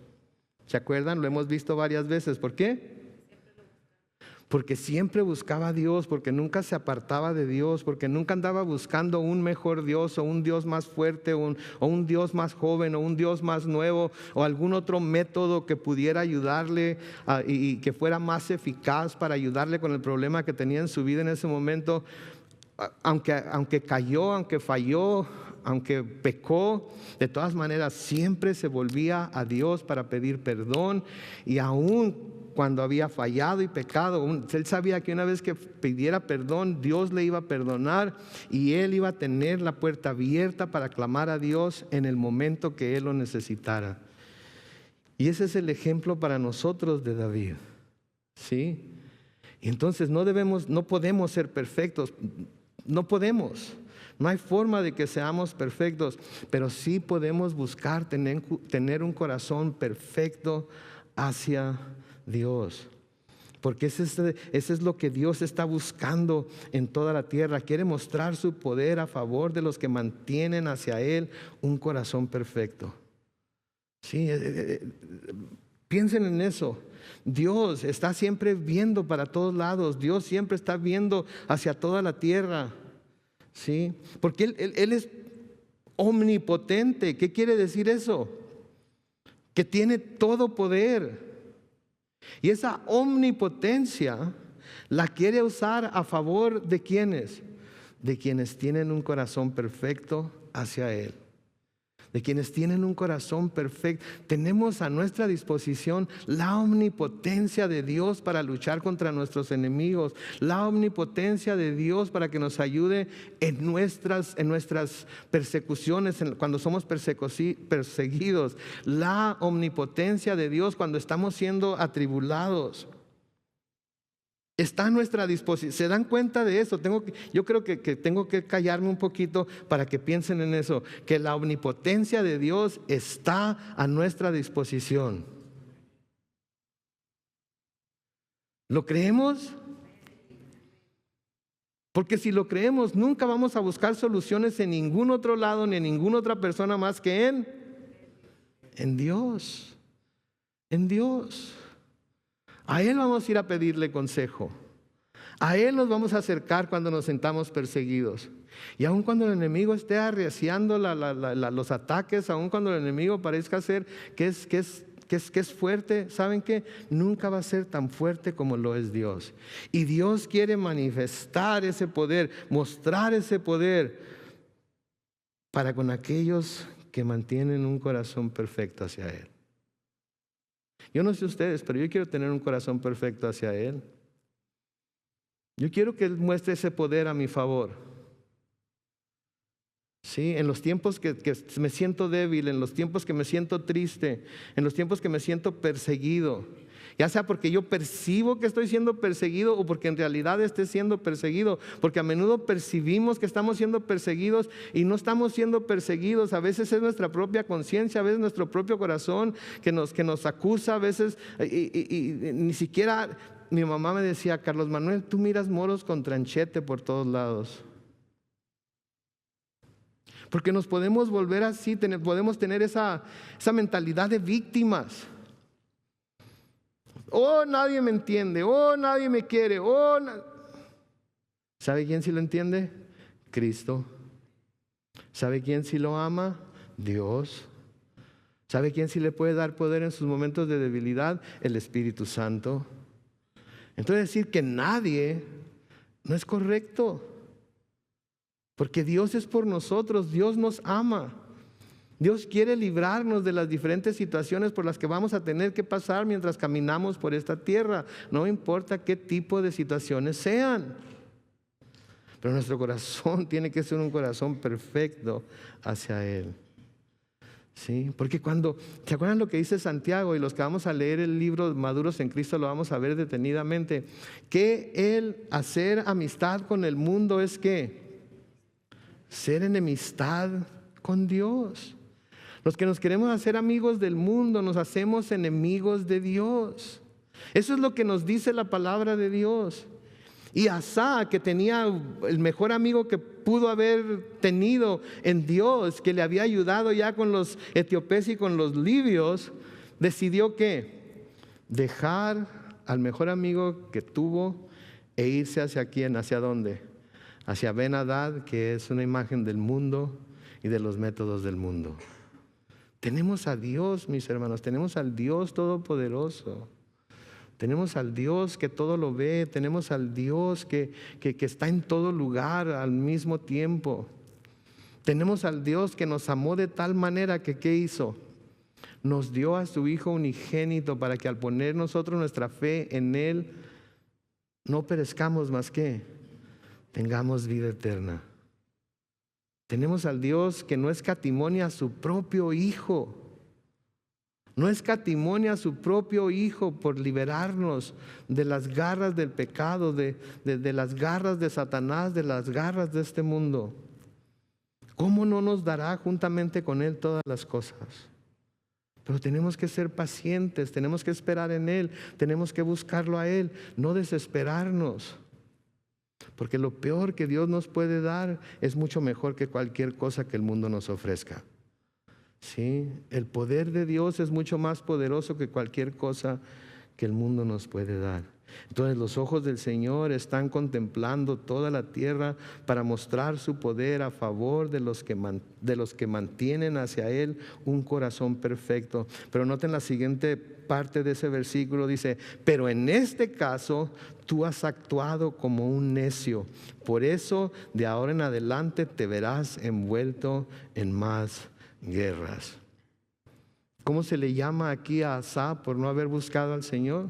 ¿Se acuerdan? Lo hemos visto varias veces. ¿Por qué? Porque siempre buscaba a Dios, porque nunca se apartaba de Dios, porque nunca andaba buscando un mejor Dios o un Dios más fuerte o un Dios más joven o un Dios más nuevo o algún otro método que pudiera ayudarle y que fuera más eficaz para ayudarle con el problema que tenía en su vida en ese momento. Aunque cayó, aunque falló, aunque pecó, de todas maneras siempre se volvía a Dios para pedir perdón. Y aún cuando había fallado y pecado, él sabía que una vez que pidiera perdón, Dios le iba a perdonar y él iba a tener la puerta abierta para clamar a Dios en el momento que él lo necesitara. Y ese es el ejemplo para nosotros de David, ¿sí? Y entonces no podemos ser perfectos, no podemos. No hay forma de que seamos perfectos, pero sí podemos buscar tener un corazón perfecto hacia Dios. Porque ese es lo que Dios está buscando en toda la tierra. Quiere mostrar su poder a favor de los que mantienen hacia Él un corazón perfecto. Sí, piensen en eso. Dios está siempre viendo para todos lados. Dios siempre está viendo hacia toda la tierra. ¿Sí? Porque Él es omnipotente. ¿Qué quiere decir eso? Que tiene todo poder. Y esa omnipotencia la quiere usar a favor de ¿quiénes? De quienes tienen un corazón perfecto hacia Él. de quienes tienen un corazón perfecto. Tenemos a nuestra disposición la omnipotencia de Dios para luchar contra nuestros enemigos, la omnipotencia de Dios para que nos ayude en nuestras persecuciones, cuando somos perseguidos, la omnipotencia de Dios cuando estamos siendo atribulados. Está a nuestra disposición. ¿Se dan cuenta de eso? Yo creo que tengo que callarme un poquito para que piensen en eso, que la omnipotencia de Dios está a nuestra disposición. ¿Lo creemos? Porque si lo creemos, nunca vamos a buscar soluciones en ningún otro lado ni en ninguna otra persona más que en Dios. En Dios. A Él vamos a ir a pedirle consejo. A Él nos vamos a acercar cuando nos sentamos perseguidos. Y aun cuando el enemigo esté arreciando los ataques, aun cuando el enemigo parezca ser que es fuerte, ¿saben qué? Nunca va a ser tan fuerte como lo es Dios. Y Dios quiere manifestar ese poder, mostrar ese poder para con aquellos que mantienen un corazón perfecto hacia Él. Yo no sé ustedes, pero yo quiero tener un corazón perfecto hacia Él. Yo quiero que Él muestre ese poder a mi favor. Sí, en los tiempos que me siento débil, en los tiempos que me siento triste, en los tiempos que me siento perseguido, ya sea porque yo percibo que estoy siendo perseguido o porque en realidad esté siendo perseguido, porque a menudo percibimos que estamos siendo perseguidos y no estamos siendo perseguidos. A veces es nuestra propia conciencia, a veces nuestro propio corazón que nos acusa, a veces y ni siquiera. Mi mamá me decía: Carlos Manuel, tú miras moros con tranchete por todos lados. Porque nos podemos volver así, podemos tener esa mentalidad de víctimas. Oh, nadie me entiende, oh, nadie me quiere, ¿Sabe quién sí lo entiende? Cristo. ¿Sabe quién sí lo ama? Dios. ¿Sabe quién sí le puede dar poder en sus momentos de debilidad? El Espíritu Santo. Entonces decir que nadie no es correcto. Porque Dios es por nosotros, Dios nos ama. Dios quiere librarnos de las diferentes situaciones por las que vamos a tener que pasar mientras caminamos por esta tierra. No importa qué tipo de situaciones sean. Pero nuestro corazón tiene que ser un corazón perfecto hacia Él. ¿Sí? Porque ¿se acuerdan lo que dice Santiago? Y los que vamos a leer el libro Maduros en Cristo lo vamos a ver detenidamente. Que el hacer amistad con el mundo es ¿qué? Ser enemistad con Dios. Los que nos queremos hacer amigos del mundo nos hacemos enemigos de Dios. Eso es lo que nos dice la palabra de Dios. Y Asa, que tenía el mejor amigo que pudo haber tenido en Dios, que le había ayudado ya con los etíopes y con los libios, decidió ¿qué? Dejar al mejor amigo que tuvo e irse hacia quién, ¿hacia dónde? Hacia Ben-Hadad, que es una imagen del mundo y de los métodos del mundo. Tenemos a Dios, mis hermanos, tenemos al Dios Todopoderoso. Tenemos al Dios que todo lo ve, tenemos al Dios que está en todo lugar al mismo tiempo. Tenemos al Dios que nos amó de tal manera que ¿qué hizo? Nos dio a su Hijo unigénito para que al poner nosotros nuestra fe en Él, no perezcamos más que tengamos vida eterna. Tenemos al Dios que no escatimonia a su propio Hijo. No escatimonia a su propio Hijo por liberarnos de las garras del pecado, de las garras de Satanás, de las garras de este mundo. ¿Cómo no nos dará juntamente con Él todas las cosas? Pero tenemos que ser pacientes, tenemos que esperar en Él, tenemos que buscarlo a Él, no desesperarnos. Porque lo peor que Dios nos puede dar es mucho mejor que cualquier cosa que el mundo nos ofrezca. Sí, el poder de Dios es mucho más poderoso que cualquier cosa que el mundo nos puede dar. Entonces los ojos del Señor están contemplando toda la tierra para mostrar su poder a favor de los que mantienen hacia Él un corazón perfecto. Pero noten la siguiente parte de ese versículo, dice: pero en este caso tú has actuado como un necio, por eso de ahora en adelante te verás envuelto en más guerras. ¿Cómo se le llama aquí a Asa por no haber buscado al Señor?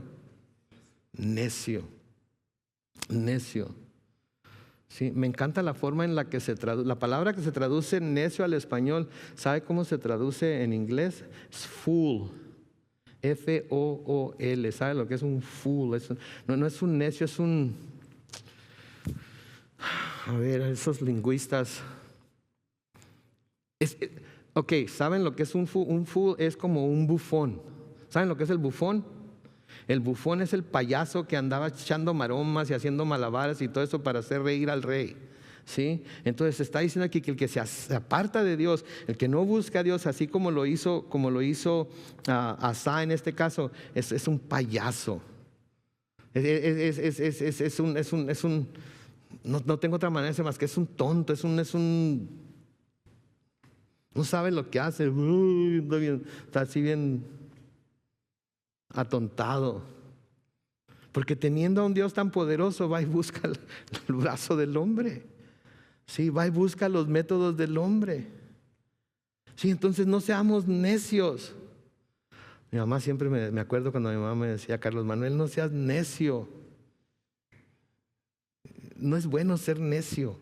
Necio. Necio. Sí, me encanta la forma en la que se traduce. La palabra que se traduce necio al español, ¿sabe cómo se traduce en inglés? Es fool. F-O-O-L. ¿Sabe lo que es un fool? No es un necio, es un... A ver, esos lingüistas... Ok, ¿saben lo que es un fool? Un fool es como un bufón. ¿Saben lo que es el bufón? El bufón es el payaso que andaba echando maromas y haciendo malabares y todo eso para hacer reír al rey. ¿Sí? Entonces está diciendo aquí que el que se aparta de Dios, el que no busca a Dios, así como lo hizo Asa en este caso, es un payaso. No tengo otra manera de decir más que es un tonto, no sabe lo que hace, está así bien atontado. Porque teniendo a un Dios tan poderoso, va y busca el brazo del hombre. Sí, va y busca los métodos del hombre. Sí, entonces no seamos necios. Mi mamá siempre me acuerdo cuando mi mamá me decía, Carlos Manuel, no seas necio. No es bueno ser necio.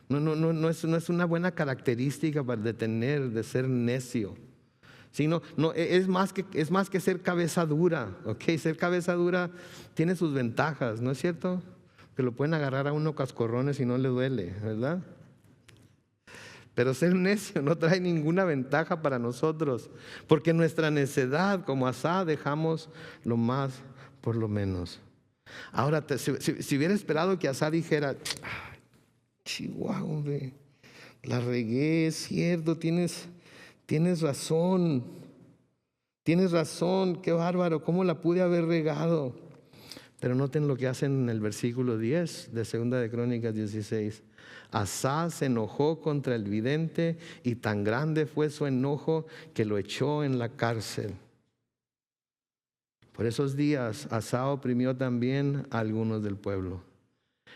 No es una buena característica de ser necio. Sí, es más que ser cabeza dura, ¿ok? Ser cabeza dura tiene sus ventajas, ¿no es cierto? Que lo pueden agarrar a uno cascorrones y no le duele, ¿verdad? Pero ser necio no trae ninguna ventaja para nosotros, porque nuestra necedad, como Asa, dejamos lo más por lo menos. Ahora, si hubiera esperado que Asa dijera, Chihuahua, hombre, la regué, es cierto, tienes razón, qué bárbaro, cómo la pude haber regado. Pero noten lo que hacen en el versículo 10 de 2 de Crónicas 16. Asa se enojó contra el vidente y tan grande fue su enojo que lo echó en la cárcel. Por esos días Asa oprimió también a algunos del pueblo.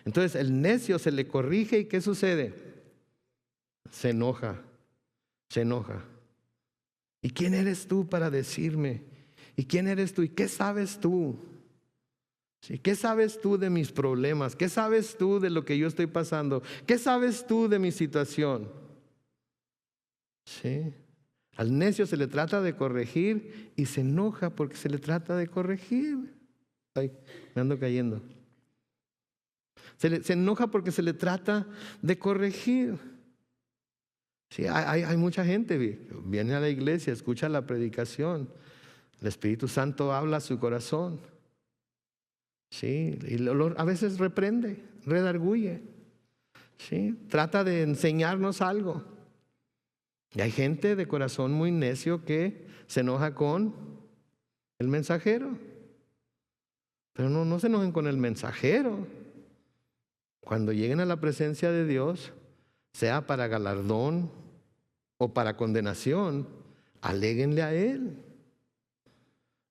Entonces el necio se le corrige y ¿qué sucede? Se enoja. ¿Y quién eres tú para decirme? ¿Y quién eres tú? ¿Y qué sabes tú? ¿Sí? ¿Qué sabes tú de mis problemas? ¿Qué sabes tú de lo que yo estoy pasando? ¿Qué sabes tú de mi situación? ¿Sí? Al necio se le trata de corregir y se enoja porque se le trata de corregir. Ay, me ando cayendo. Se enoja porque se le trata de corregir. Sí, hay mucha gente que viene a la iglesia, escucha la predicación, el Espíritu Santo habla a su corazón. Sí, y a veces reprende, redarguye. Sí, trata de enseñarnos algo. Y hay gente de corazón muy necio que se enoja con el mensajero. Pero no se enojen con el mensajero. Cuando lleguen a la presencia de Dios, sea para galardón o para condenación, aléguenle a Él.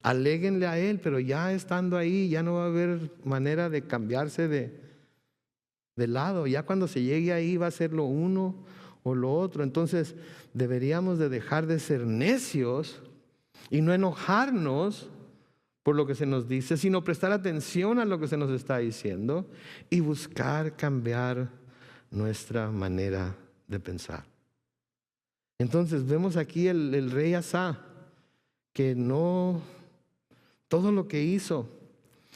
Aléguenle a Él, pero ya estando ahí, ya no va a haber manera de cambiarse de lado. Ya cuando se llegue ahí va a ser lo uno o lo otro. Entonces deberíamos de dejar de ser necios y no enojarnos por lo que se nos dice, sino prestar atención a lo que se nos está diciendo y buscar cambiar nuestra manera de pensar. Entonces vemos aquí el rey Asa, que todo lo que hizo,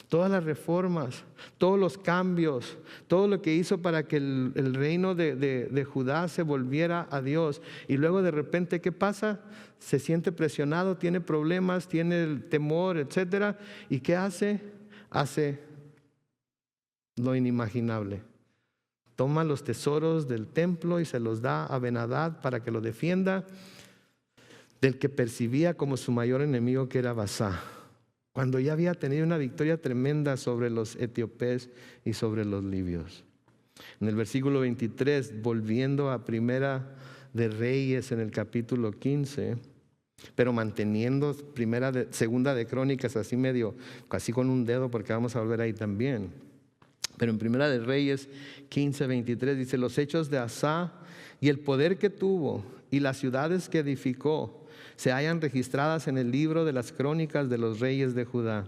todas las reformas, todos los cambios, todo lo que hizo para que el reino de Judá se volviera a Dios. Y luego de repente, ¿qué pasa? Se siente presionado, tiene problemas, tiene el temor, etcétera. ¿Y qué hace? Hace lo inimaginable. Toma los tesoros del templo y se los da a Ben-Hadad para que lo defienda del que percibía como su mayor enemigo, que era Baasá, cuando ya había tenido una victoria tremenda sobre los etíopes y sobre los libios. En el versículo 23, volviendo a Primera de Reyes en el capítulo 15, pero manteniendo Segunda de Crónicas así medio, casi con un dedo, porque vamos a volver ahí también. Pero en Primera de Reyes 15:23 dice: los hechos de Asa y el poder que tuvo y las ciudades que edificó se hallan registradas en el libro de las crónicas de los reyes de Judá.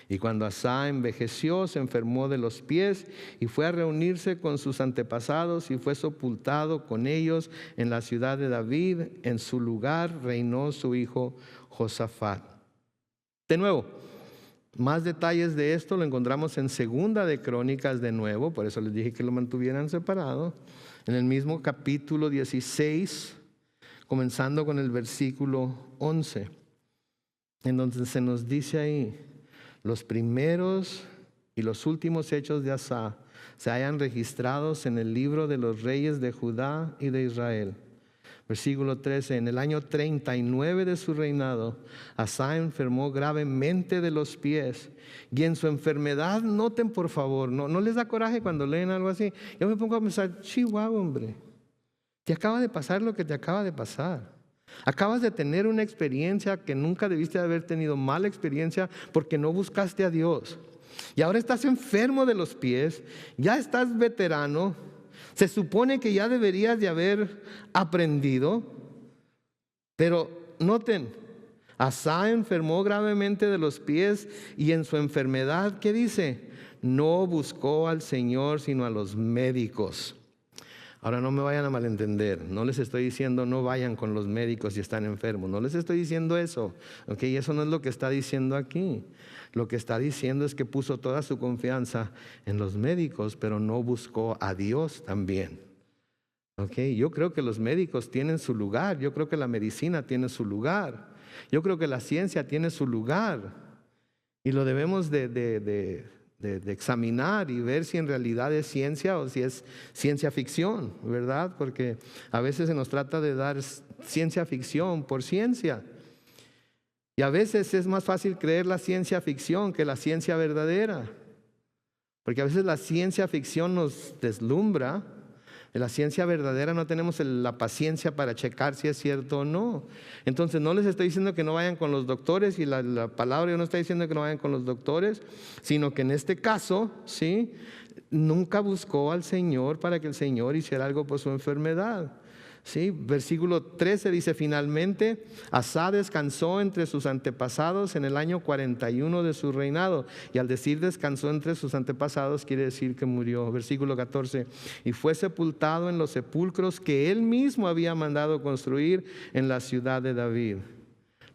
Y cuando Asa envejeció, se enfermó de los pies y fue a reunirse con sus antepasados y fue sepultado con ellos en la ciudad de David. En su lugar reinó su hijo Josafat. De nuevo, más detalles de esto lo encontramos en Segunda de Crónicas de nuevo, por eso les dije que lo mantuvieran separado, en el mismo capítulo 16, comenzando con el versículo 11, en donde se nos dice ahí: los primeros y los últimos hechos de Asa se hallan registrados en el libro de los reyes de Judá y de Israel. Versículo 13: en el año 39 de su reinado, Asa enfermó gravemente de los pies, y en su enfermedad, noten por favor, no les da coraje cuando leen algo así. Yo me pongo a pensar: chihuahua, hombre, te acaba de pasar lo que te acaba de pasar. Acabas de tener una experiencia que nunca debiste haber tenido, mala experiencia porque no buscaste a Dios. Y ahora estás enfermo de los pies, ya estás veterano, se supone que ya deberías de haber aprendido. Pero noten, Asa enfermó gravemente de los pies y en su enfermedad, ¿qué dice? No buscó al Señor sino a los médicos. Ahora no me vayan a malentender, no les estoy diciendo no vayan con los médicos si están enfermos, no les estoy diciendo eso, ¿ok? Eso no es lo que está diciendo aquí. Lo que está diciendo es que puso toda su confianza en los médicos, pero no buscó a Dios también. ¿Ok? Yo creo que los médicos tienen su lugar, yo creo que la medicina tiene su lugar, yo creo que la ciencia tiene su lugar y lo debemos de examinar y ver si en realidad es ciencia o si es ciencia ficción, ¿verdad? Porque a veces se nos trata de dar ciencia ficción por ciencia. Y a veces es más fácil creer la ciencia ficción que la ciencia verdadera. Porque a veces la ciencia ficción nos deslumbra. En la ciencia verdadera no tenemos la paciencia para checar si es cierto o no. Entonces no les estoy diciendo que no vayan con los doctores, y la palabra no está diciendo que no vayan con los doctores, sino que en este caso, ¿sí?, nunca buscó al Señor para que el Señor hiciera algo por su enfermedad. ¿Sí? Versículo 13 dice: finalmente Asa descansó entre sus antepasados en el año 41 de su reinado. Y al decir descansó entre sus antepasados, quiere decir que murió. Versículo 14: y fue sepultado en los sepulcros que él mismo había mandado construir en la ciudad de David.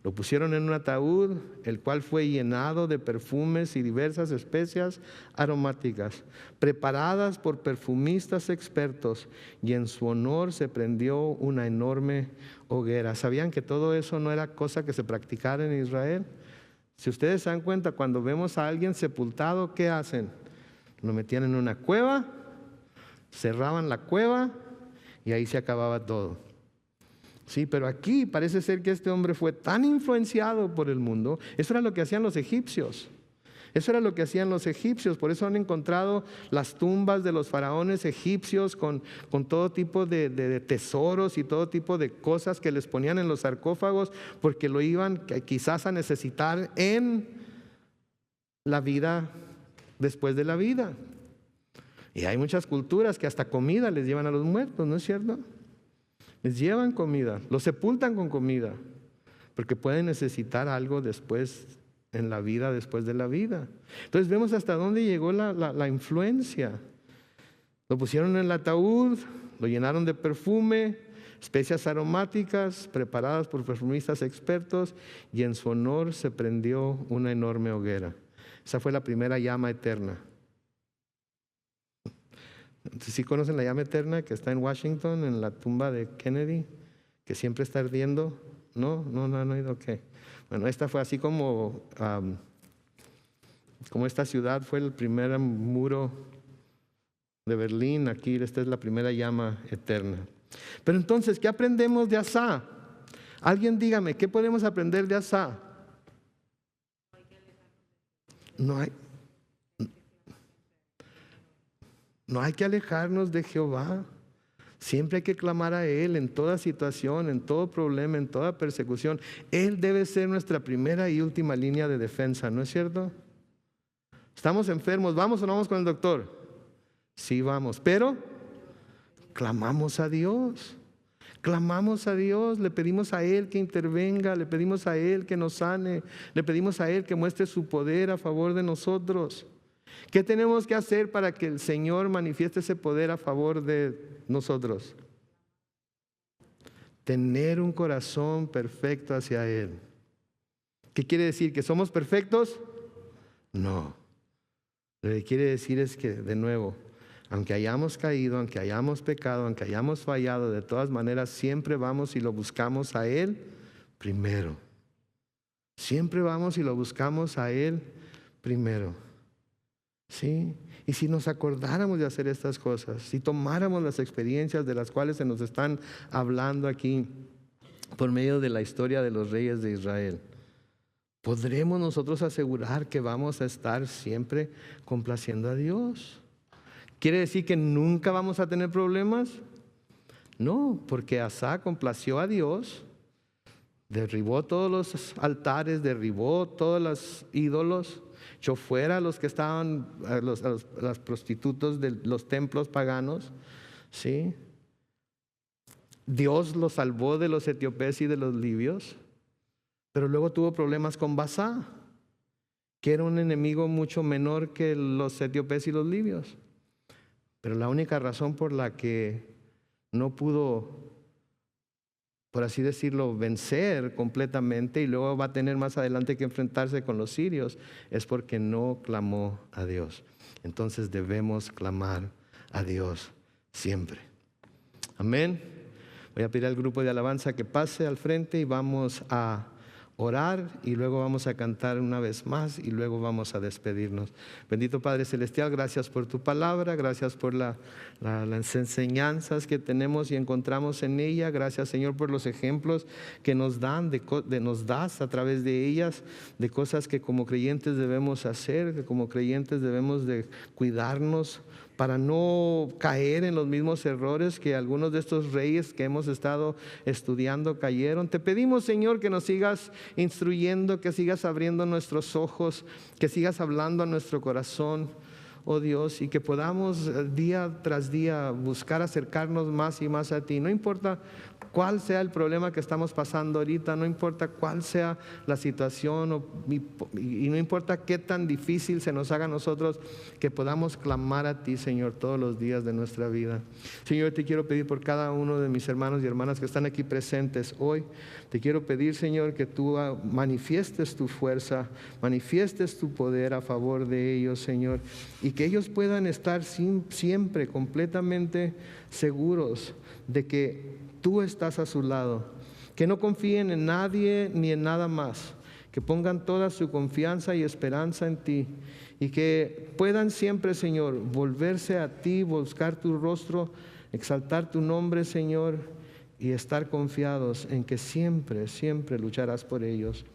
Lo pusieron en un ataúd, el cual fue llenado de perfumes y diversas especias aromáticas, preparadas por perfumistas expertos, y en su honor se prendió una enorme hoguera. ¿Sabían que todo eso no era cosa que se practicara en Israel? Si ustedes se dan cuenta, cuando vemos a alguien sepultado, ¿qué hacen? Lo metían en una cueva, cerraban la cueva y ahí se acababa todo. Sí, pero aquí parece ser que este hombre fue tan influenciado por el mundo. Eso era lo que hacían los egipcios. Eso era lo que hacían los egipcios. Por eso han encontrado las tumbas de los faraones egipcios con todo tipo de tesoros y todo tipo de cosas que les ponían en los sarcófagos, porque lo iban quizás a necesitar en la vida después de la vida. Y hay muchas culturas que hasta comida les llevan a los muertos, ¿no es cierto? Les llevan comida, los sepultan con comida, porque pueden necesitar algo después en la vida, después de la vida. Entonces vemos hasta dónde llegó la influencia. Lo pusieron en el ataúd, lo llenaron de perfume, especias aromáticas preparadas por perfumistas expertos, y en su honor se prendió una enorme hoguera. Esa fue la primera llama eterna. ¿Sí conocen la llama eterna que está en Washington, en la tumba de Kennedy, que siempre está ardiendo? No han oído. ¿Qué? Bueno, esta fue así como esta ciudad fue el primer muro de Berlín. Aquí esta es la primera llama eterna. Pero entonces, ¿qué aprendemos de Asa? Alguien dígame, ¿qué podemos aprender de Asa? No hay que alejarnos de Jehová. Siempre hay que clamar a Él en toda situación, en todo problema, en toda persecución. Él debe ser nuestra primera y última línea de defensa, ¿no es cierto? Estamos enfermos, ¿vamos o no vamos con el doctor? Sí vamos, pero clamamos a Dios. Clamamos a Dios, le pedimos a Él que intervenga, le pedimos a Él que nos sane, le pedimos a Él que muestre su poder a favor de nosotros. ¿Qué tenemos que hacer para que el Señor manifieste ese poder a favor de nosotros? Tener un corazón perfecto hacia Él. ¿Qué quiere decir? ¿Que somos perfectos? No. Lo que quiere decir es que, de nuevo, aunque hayamos caído, aunque hayamos pecado, aunque hayamos fallado, de todas maneras siempre vamos y lo buscamos a Él primero. Siempre vamos y lo buscamos a Él primero. ¿Sí? Y si nos acordáramos de hacer estas cosas, si tomáramos las experiencias de las cuales se nos están hablando aquí por medio de la historia de los reyes de Israel, ¿podremos nosotros asegurar que vamos a estar siempre complaciendo a Dios? ¿Quiere decir que nunca vamos a tener problemas? No, porque Asa complació a Dios, derribó todos los altares, derribó todos los ídolos, echó fuera a los que estaban, a las prostitutas de los templos paganos, ¿sí? Dios los salvó de los etíopes y de los libios, pero luego tuvo problemas con Baasá, que era un enemigo mucho menor que los etíopes y los libios. Pero la única razón por la que no pudo, por así decirlo, vencer completamente y luego va a tener más adelante que enfrentarse con los sirios, es porque no clamó a Dios. Entonces debemos clamar a Dios siempre. Amén. Voy a pedir al grupo de alabanza que pase al frente y vamos a orar y luego vamos a cantar una vez más y luego vamos a despedirnos. Bendito Padre Celestial, gracias por tu palabra, gracias por las enseñanzas que tenemos y encontramos en ella. Gracias, Señor, por los ejemplos que nos nos das a través de ellas, de cosas que como creyentes debemos hacer, que como creyentes debemos de cuidarnos para no caer en los mismos errores que algunos de estos reyes que hemos estado estudiando cayeron. Te pedimos, Señor, que nos sigas instruyendo, que sigas abriendo nuestros ojos, que sigas hablando a nuestro corazón, oh Dios, y que podamos día tras día buscar acercarnos más y más a ti. No importa cuál sea el problema que estamos pasando ahorita, no importa cuál sea la situación y no importa qué tan difícil se nos haga a nosotros, que podamos clamar a ti, Señor, todos los días de nuestra vida. Señor, te quiero pedir por cada uno de mis hermanos y hermanas que están aquí presentes hoy. Te quiero pedir, Señor, que tú manifiestes tu fuerza, manifiestes tu poder a favor de ellos, Señor, y que ellos puedan estar siempre completamente seguros de que tú estás a su lado, que no confíen en nadie ni en nada más, que pongan toda su confianza y esperanza en ti y que puedan siempre, Señor, volverse a ti, buscar tu rostro, exaltar tu nombre, Señor, y estar confiados en que siempre, siempre lucharás por ellos.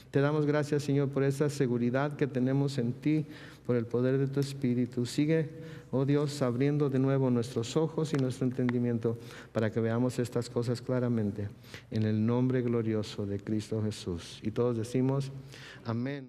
Te damos gracias, Señor, por esa seguridad que tenemos en ti, por el poder de tu Espíritu. Sigue, oh Dios, abriendo de nuevo nuestros ojos y nuestro entendimiento para que veamos estas cosas claramente. En el nombre glorioso de Cristo Jesús. Y todos decimos, amén.